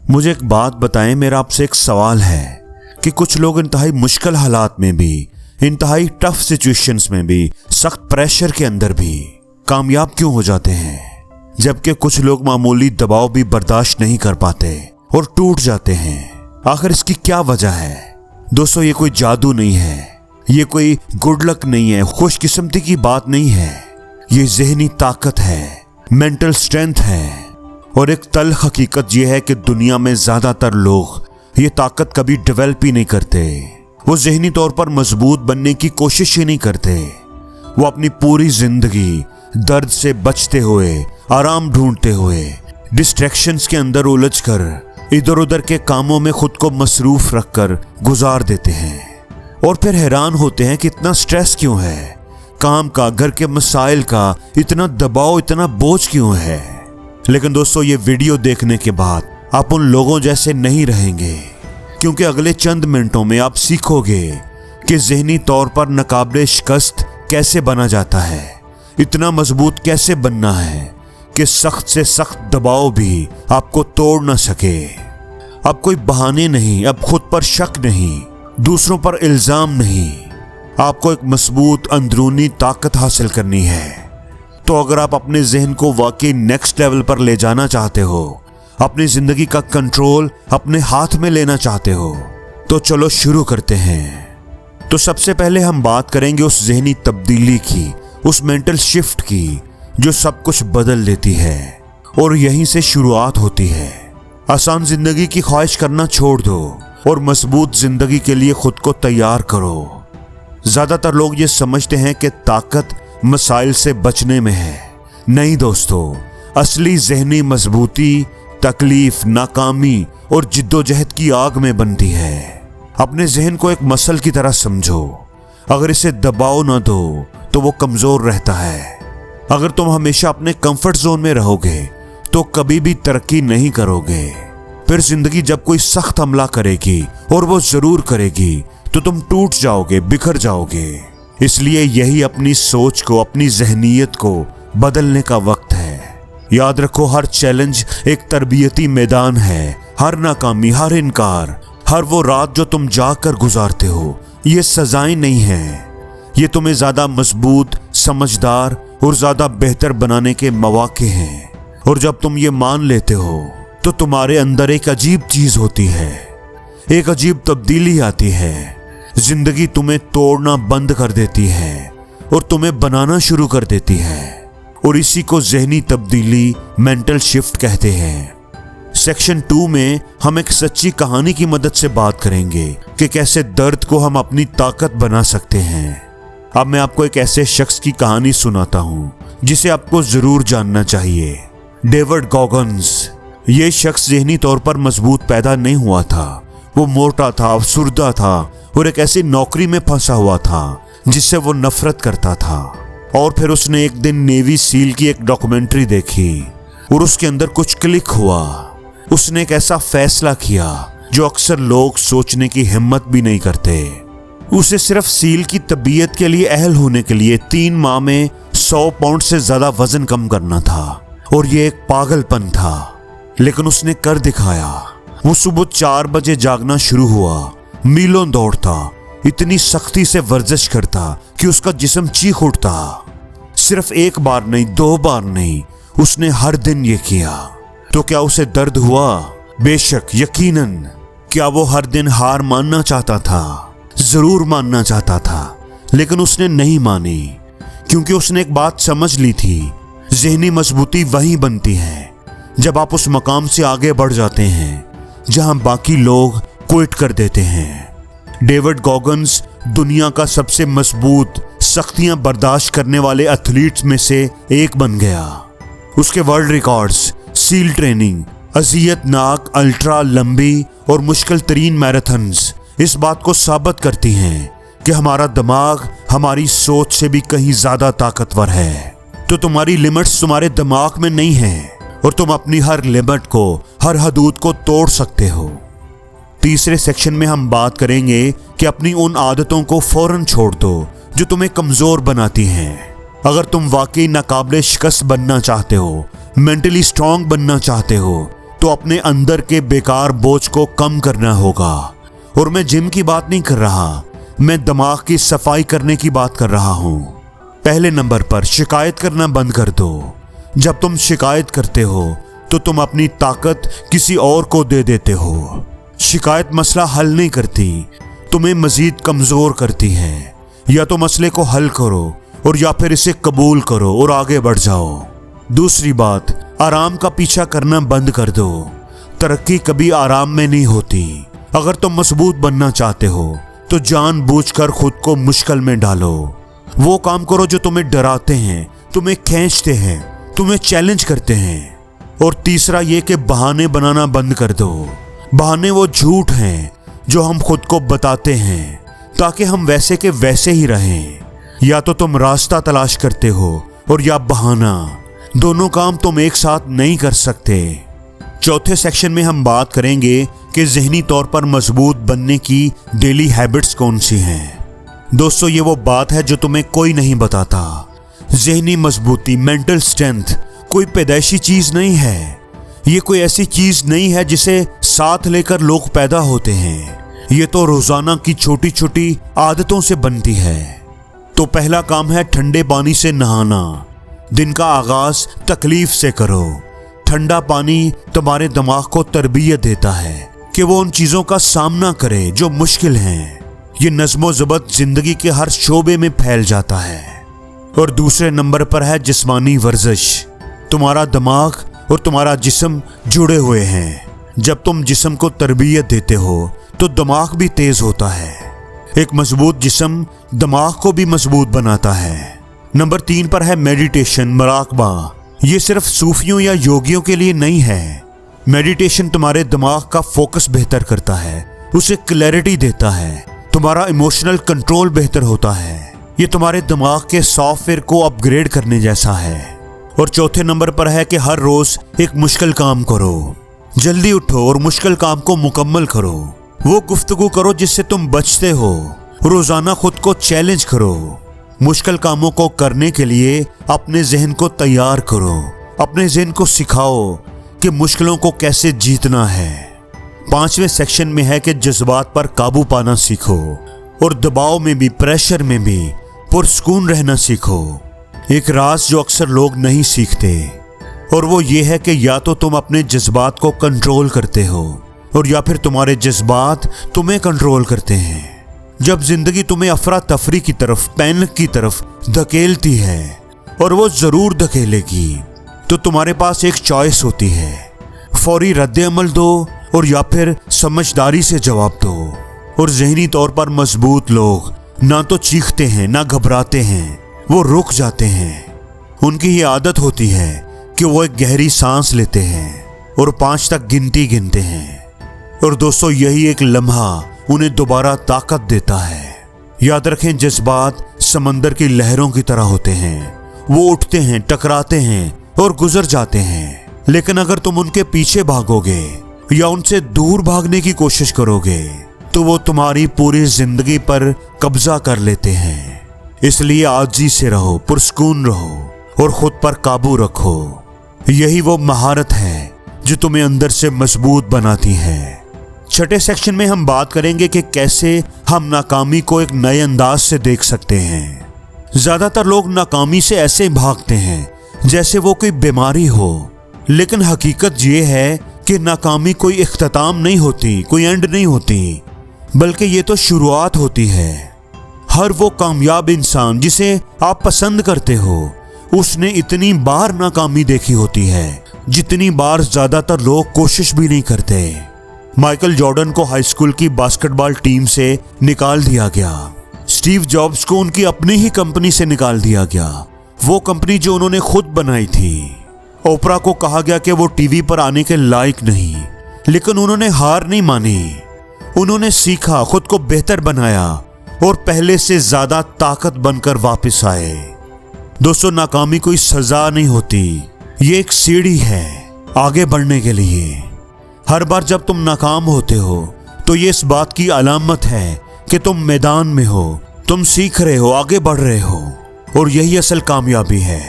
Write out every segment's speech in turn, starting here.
मुझे एक बात बताएं, मेरा आपसे एक सवाल है कि कुछ लोग इंतहाई मुश्किल हालात में भी, इंतहाई टफ सिचुएशंस में भी, सख्त प्रेशर के अंदर भी कामयाब क्यों हो जाते हैं, जबकि कुछ लोग मामूली दबाव भी बर्दाश्त नहीं कर पाते और टूट जाते हैं। आखिर इसकी क्या वजह है? दोस्तों, ये कोई जादू नहीं है, ये कोई गुड लक नहीं है, खुशकिस्मती की बात नहीं है। ये ज़हनी ताकत है, मेंटल स्ट्रेंथ है। और एक तल्ख हकीकत यह है कि दुनिया में ज्यादातर लोग ये ताकत कभी डेवलप ही नहीं करते। वो ज़हनी तौर पर मजबूत बनने की कोशिश ही नहीं करते। वो अपनी पूरी जिंदगी दर्द से बचते हुए, आराम ढूंढते हुए, डिस्ट्रैक्शंस के अंदर उलझकर इधर उधर के कामों में खुद को मसरूफ रखकर गुजार देते हैं। और फिर हैरान होते हैं कि इतना स्ट्रेस क्यों है, काम का, घर के मसाइल का इतना दबाव, इतना बोझ क्यों है। लेकिन दोस्तों, ये वीडियो देखने के बाद आप उन लोगों जैसे नहीं रहेंगे, क्योंकि अगले चंद मिनटों में आप सीखोगे कि ज़हनी तौर पर नाकाबिले शिकस्त कैसे बना जाता है, इतना मजबूत कैसे बनना है कि सख्त से सख्त दबाव भी आपको तोड़ ना सके। अब कोई बहाने नहीं, अब खुद पर शक नहीं, दूसरों पर इल्जाम नहीं, आपको एक मजबूत अंदरूनी ताकत हासिल करनी है। तो अगर आप अपने जहन को वाकई नेक्स्ट लेवल पर ले जाना चाहते हो, अपनी जिंदगी का कंट्रोल अपने हाथ में लेना चाहते हो, तो चलो शुरू करते हैं। तो सबसे पहले हम बात करेंगे उस जहनी तब्दीली की, उस मेंटल शिफ्ट की जो सब कुछ बदल देती है। और यहीं से शुरुआत होती है। आसान जिंदगी की ख्वाहिश करना छोड़ दो और मजबूत जिंदगी के लिए खुद को तैयार करो। ज्यादातर लोग ये समझते हैं कि ताकत मसाइल से बचने में है। नहीं दोस्तों, असली ज़हनी मजबूती तकलीफ, नाकामी और जिद्दोजहद की आग में बनती है। अपने जहन को एक मसल की तरह समझो। अगर इसे दबाव न दो तो वो कमजोर रहता है। अगर तुम हमेशा अपने कंफर्ट जोन में रहोगे तो कभी भी तरक्की नहीं करोगे। फिर जिंदगी जब कोई सख्त हमला करेगी, और वो जरूर करेगी, तो तुम टूट जाओगे, बिखर जाओगे। इसलिए यही अपनी सोच को, अपनी जहनीयत को बदलने का वक्त है। याद रखो, हर चैलेंज एक तरबियती मैदान है। हर नाकामी, हर इनकार, हर वो रात जो तुम जाकर गुजारते हो, ये सजाएं नहीं है। ये तुम्हें ज्यादा मजबूत, समझदार और ज्यादा बेहतर बनाने के मौके हैं। और जब तुम ये मान लेते हो तो तुम्हारे अंदर एक अजीब चीज होती है, एक अजीब तब्दीली आती है। जिंदगी तुम्हें तोड़ना बंद कर देती है और तुम्हें बनाना शुरू कर देती है। और इसी को ज़हनी तब्दीली, मेंटल शिफ्ट कहते हैं। सेक्शन 2 में हम एक सच्ची कहानी की मदद से बात करेंगे कि कैसे दर्द को हम अपनी ताकत बना सकते हैं। अब मैं आपको एक ऐसे शख्स की कहानी सुनाता हूँ जिसे आपको जरूर जानना चाहिए। David Goggins. ये शख्स ज़हनी तौर पर मजबूत पैदा नहीं हुआ था। वो मोटा था, अफसुर्दा था और एक ऐसी नौकरी में फंसा हुआ था जिससे वो नफरत करता था। और फिर उसने एक दिन नेवी सील की एक डॉक्यूमेंट्री देखी और उसके अंदर कुछ क्लिक हुआ। उसने एक ऐसा फैसला किया जो अक्सर लोग सोचने की हिम्मत भी नहीं करते। उसे सिर्फ सील की तबीयत के लिए अहल होने के लिए 3 माह में 100 पाउंड से ज्यादा वजन कम करना था। और ये एक पागलपन था, लेकिन उसने कर दिखाया। वो सुबह 4 बजे जागना शुरू हुआ, मीलों दौड़ता, इतनी सख्ती से वर्जिश करता कि उसका जिस्म चीख उठता। सिर्फ एक बार नहीं, 2 बार नहीं, उसने हर दिन ये किया। तो क्या उसे दर्द हुआ? बेशक, यकीनन। क्या वो हर दिन हार मानना चाहता था? जरूर मानना चाहता था, लेकिन उसने नहीं मानी, क्योंकि उसने एक बात समझ ली थी। ज़हनी मजबूती वहीं बनती है जब आप उस मकाम से आगे बढ़ जाते हैं जहां बाकी लोग क्विट कर देते हैं। डेविड गॉगन्स दुनिया का सबसे मजबूत, सख्तियां बर्दाश्त करने वाले एथलीट्स में से एक बन गया। उसके वर्ल्ड रिकॉर्ड्स, सील ट्रेनिंग, अजियतनाक अल्ट्रा लंबी और मुश्किल तरीन मैराथन्स इस बात को साबित करती हैं कि हमारा दिमाग हमारी सोच से भी कहीं ज्यादा ताकतवर है। तो तुम्हारी लिमिट्स तुम्हारे दिमाग में नहीं है और तुम अपनी हर लिमिट को, हर हदूद को तोड़ सकते हो। तीसरे सेक्शन में हम बात करेंगे कि अपनी उन आदतों को फौरन छोड़ दो जो तुम्हें कमजोर बनाती हैं। अगर तुम वाकई नाकाबिले शिकस्त बनना चाहते हो, मेंटली स्ट्रांग बनना चाहते हो, तो तो अपने अंदर के बेकार बोझ को कम करना होगा। और मैं जिम की बात नहीं कर रहा, मैं दिमाग की सफाई करने की बात कर रहा हूं। पहले नंबर पर शिकायत करना बंद कर दो। जब तुम शिकायत करते हो तो तुम अपनी ताकत किसी और को दे देते हो। शिकायत मसला हल नहीं करती, तुम्हें मजीद कमजोर करती है। या तो मसले को हल करो और या फिर इसे कबूल करो और आगे बढ़ जाओ। दूसरी बात, आराम का पीछा करना बंद कर दो। तरक्की कभी आराम में नहीं होती। अगर तुम मजबूत बनना चाहते हो तो जानबूझकर खुद को मुश्किल में डालो। वो काम करो जो तुम्हें डराते हैं, तुम्हें खींचते हैं, तुम्हें चैलेंज करते हैं। और तीसरा ये कि बहाने बनाना बंद कर दो। बहाने वो झूठ हैं जो हम खुद को बताते हैं ताकि हम वैसे के वैसे ही रहें। या तो तुम रास्ता तलाश करते हो और या बहाना। दोनों काम तुम एक साथ नहीं कर सकते। चौथे सेक्शन में हम बात करेंगे कि ज़हनी तौर पर मजबूत बनने की डेली हैबिट्स कौन सी हैं। दोस्तों, ये वो बात है जो तुम्हें कोई नहीं बताता। ज़हनी मजबूती, मेंटल स्ट्रेंथ कोई पैदाइशी चीज़ नहीं है। ये कोई ऐसी चीज़ नहीं है जिसे साथ लेकर लोग पैदा होते हैं। ये तो रोज़ाना की छोटी छोटी आदतों से बनती है। तो पहला काम है ठंडे पानी से नहाना। दिन का आगाज तकलीफ से करो। ठंडा पानी तुम्हारे दिमाग को तरबियत देता है कि वो उन चीज़ों का सामना करे जो मुश्किल हैं। ये नज़्मो ज़ब्त जिंदगी के हर शोबे में फैल जाता है। और दूसरे नंबर पर है जिस्मानी वर्जिश। तुम्हारा दिमाग और तुम्हारा जिस्म जुड़े हुए हैं। जब तुम जिस्म को तरबियत देते हो तो दिमाग भी तेज होता है। एक मजबूत जिस्म दिमाग को भी मजबूत बनाता है। नंबर 3 पर है मेडिटेशन, मुराकबा। ये सिर्फ सूफियों या योगियों के लिए नहीं है। मेडिटेशन तुम्हारे दिमाग का फोकस बेहतर करता है, उसे क्लैरिटी देता है, तुम्हारा इमोशनल कंट्रोल बेहतर होता है। ये तुम्हारे दिमाग के सॉफ्टवेयर को अपग्रेड करने जैसा है। और चौथे नंबर पर है कि हर रोज एक मुश्किल काम करो। जल्दी उठो और मुश्किल काम को मुकम्मल करो। वो गुफ्तगू करो जिससे तुम बचते हो। रोजाना खुद को चैलेंज करो। मुश्किल कामों को करने के लिए अपने जहन को तैयार करो। अपने जहन को सिखाओ कि मुश्किलों को कैसे जीतना है। 5वें सेक्शन में है कि जज्बात पर काबू पाना सीखो और दबाव में भी, प्रेशर में भी पुरसुकून रहना सीखो। एक राज जो अक्सर लोग नहीं सीखते और वो ये है कि या तो तुम अपने जज्बात को कंट्रोल करते हो और या फिर तुम्हारे जज्बात तुम्हें कंट्रोल करते हैं। जब जिंदगी तुम्हें अफरा तफरी की तरफ, पैनिक की तरफ धकेलती है, और वो जरूर धकेलेगी, तो तुम्हारे पास एक चॉइस होती है। फौरी रद्द अमल दो और या फिर समझदारी से जवाब दो। और जहनी तौर पर मजबूत लोग ना तो चीखते हैं ना घबराते हैं, वो रुक जाते हैं। उनकी ये आदत होती है कि वो एक गहरी सांस लेते हैं और 5 तक गिनती गिनते हैं। और दोस्तों, यही एक लम्हा उन्हें दोबारा ताकत देता है। याद रखें, जज्बात समंदर की लहरों की तरह होते हैं। वो उठते हैं, टकराते हैं और गुजर जाते हैं। लेकिन अगर तुम उनके पीछे भागोगे या उनसे दूर भागने की कोशिश करोगे तो वो तुम्हारी पूरी जिंदगी पर कब्जा कर लेते हैं। इसलिए आजी से रहो, पुरसुकून रहो और खुद पर काबू रखो। यही वो महारत है जो तुम्हें अंदर से मजबूत बनाती है। छठे सेक्शन में हम बात करेंगे कि कैसे हम नाकामी को एक नए अंदाज से देख सकते हैं। ज्यादातर लोग नाकामी से ऐसे भागते हैं जैसे वो कोई बीमारी हो, लेकिन हकीकत ये है कि नाकामी कोई इख्तिताम नहीं होती, कोई एंड नहीं होती, बल्कि ये तो शुरुआत होती है। हर वो कामयाब इंसान जिसे आप पसंद करते हो, उसने इतनी बार नाकामी देखी होती है जितनी बार ज्यादातर लोग कोशिश भी नहीं करते। माइकल जॉर्डन को हाई स्कूल की बास्केटबॉल टीम से निकाल दिया गया। स्टीव जॉब्स को उनकी अपनी ही कंपनी से निकाल दिया गया, वो कंपनी जो उन्होंने खुद बनाई थी। ओपरा को कहा गया कि वो टीवी पर आने के लायक नहीं, लेकिन उन्होंने हार नहीं मानी। उन्होंने सीखा, खुद को बेहतर बनाया और पहले से ज्यादा ताकत बनकर वापस आए। दोस्तों, नाकामी कोई सजा नहीं होती, ये एक सीढ़ी है आगे बढ़ने के लिए। हर बार जब तुम नाकाम होते हो तो ये इस बात की अलामत है कि तुम मैदान में हो, तुम सीख रहे हो, आगे बढ़ रहे हो, और यही असल कामयाबी है।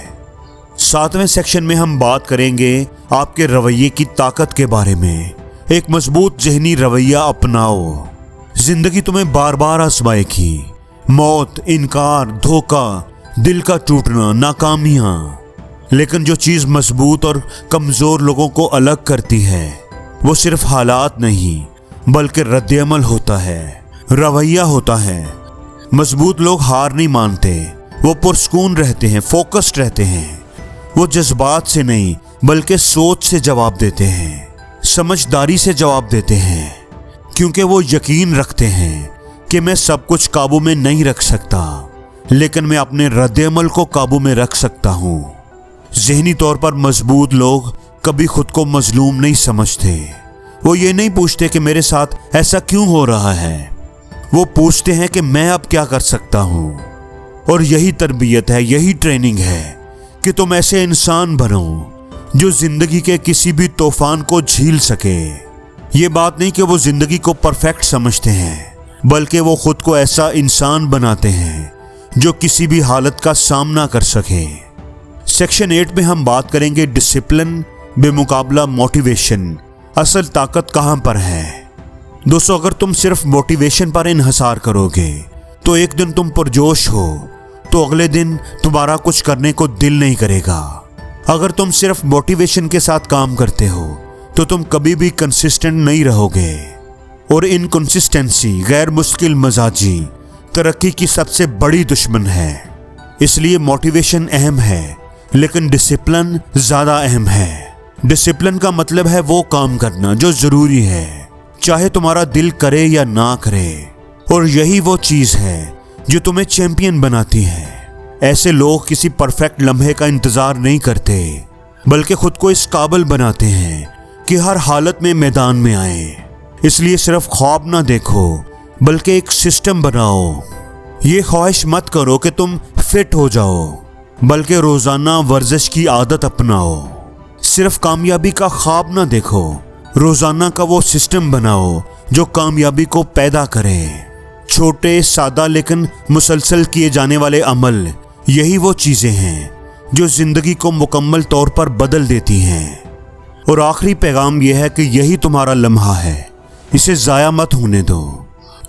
7वें सेक्शन में हम बात करेंगे आपके रवैये की ताकत के बारे में। एक मजबूत जहनी रवैया अपनाओ। जिंदगी तुम्हें बार बार आजमाएगी। मौत, इनकार, धोखा, दिल का टूटना, नाकामियां। लेकिन जो चीज मजबूत और कमजोर लोगों को अलग करती है वो सिर्फ हालात नहीं बल्कि रद्द-ए-अमल होता है, रवैया होता है। मजबूत लोग हार नहीं मानते, वो पुरस्कून रहते हैं, फोकस्ड रहते हैं। वो जज्बात से नहीं बल्कि सोच से जवाब देते हैं, समझदारी से जवाब देते हैं, क्योंकि वो यकीन रखते हैं कि मैं सब कुछ काबू में नहीं रख सकता लेकिन मैं अपने रद्द-ए-अमल को काबू में रख सकता हूँ। ज़हनी तौर पर मजबूत लोग कभी खुद को मजलूम नहीं समझते। वो ये नहीं पूछते कि मेरे साथ ऐसा क्यों हो रहा है, वो पूछते हैं कि मैं अब क्या कर सकता हूँ। और यही तरबियत है, यही ट्रेनिंग है कि तुम ऐसे इंसान बनो जो जिंदगी के किसी भी तूफान को झील सके। ये बात नहीं कि वो जिंदगी को परफेक्ट समझते हैं बल्कि वो खुद को ऐसा इंसान बनाते हैं जो किसी भी हालत का सामना कर सके। सेक्शन 8 में हम बात करेंगे डिसिप्लिन बेमुकाबला मोटिवेशन। असल ताकत कहां पर है? दोस्तों, अगर तुम सिर्फ मोटिवेशन पर इन्हसार करोगे तो एक दिन तुम पुरजोश हो तो अगले दिन तुम्हारा कुछ करने को दिल नहीं करेगा। अगर तुम सिर्फ मोटिवेशन के साथ काम करते हो तो तुम कभी भी कंसिस्टेंट नहीं रहोगे। और इनकंसिस्टेंसी, गैर मुश्किल मजाजी तरक्की की सबसे बड़ी दुश्मन है। इसलिए मोटिवेशन अहम है लेकिन डिसिप्लिन ज्यादा अहम है। डिसिप्लिन का मतलब है वो काम करना जो जरूरी है, चाहे तुम्हारा दिल करे या ना करे। और यही वो चीज है जो तुम्हें चैंपियन बनाती है। ऐसे लोग किसी परफेक्ट लम्हे का इंतजार नहीं करते बल्कि खुद को इस काबिल बनाते हैं कि हर हालत में मैदान में आए। इसलिए सिर्फ ख्वाब ना देखो बल्कि एक सिस्टम बनाओ। ये ख्वाहिश मत करो कि तुम फिट हो जाओ बल्कि रोजाना वर्जिश की आदत अपनाओ। सिर्फ कामयाबी का ख्वाब ना देखो, रोजाना का वो सिस्टम बनाओ जो कामयाबी को पैदा करे। छोटे, सादा लेकिन मुसलसल किए जाने वाले अमल, यही वो चीजें हैं जो जिंदगी को मुकम्मल तौर पर बदल देती हैं। और आखिरी पैगाम यह है कि यही तुम्हारा लम्हा है, इसे जाया मत होने दो।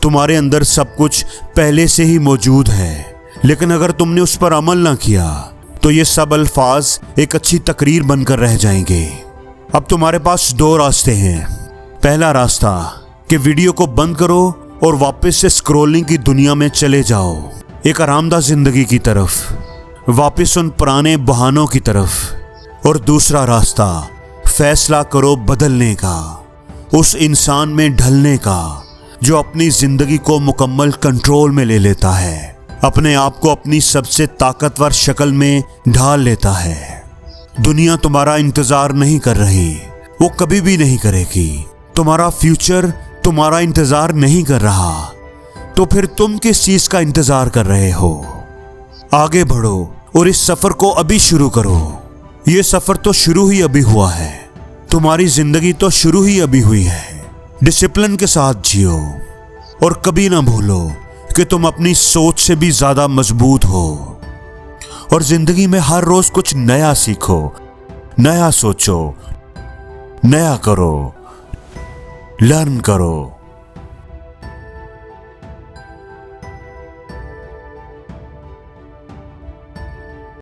तुम्हारे अंदर सब कुछ पहले से ही मौजूद है लेकिन अगर तुमने उस पर अमल ना किया तो ये सब अल्फाज एक अच्छी तकरीर बनकर रह जाएंगे। अब तुम्हारे पास 2 रास्ते हैं। पहला रास्ता कि वीडियो को बंद करो और वापस से स्क्रॉलिंग की दुनिया में चले जाओ, एक आरामदायक जिंदगी की तरफ, वापस उन पुराने बहानों की तरफ। और दूसरा रास्ता, फैसला करो बदलने का, उस इंसान में ढलने का जो अपनी जिंदगी को मुकम्मल कंट्रोल में ले लेता है, अपने आप को अपनी सबसे ताकतवर शक्ल में ढाल लेता है। दुनिया तुम्हारा इंतजार नहीं कर रही, वो कभी भी नहीं करेगी। तुम्हारा फ्यूचर तुम्हारा इंतजार नहीं कर रहा, तो फिर तुम किस चीज का इंतजार कर रहे हो? आगे बढ़ो और इस सफर को अभी शुरू करो। ये सफर तो शुरू ही अभी हुआ है, तुम्हारी जिंदगी तो शुरू ही अभी हुई है। डिसिप्लिन के साथ जियो और कभी ना भूलो कि तुम अपनी सोच से भी ज्यादा मजबूत हो। और जिंदगी में हर रोज कुछ नया सीखो, नया सोचो, नया करो, लर्न करो।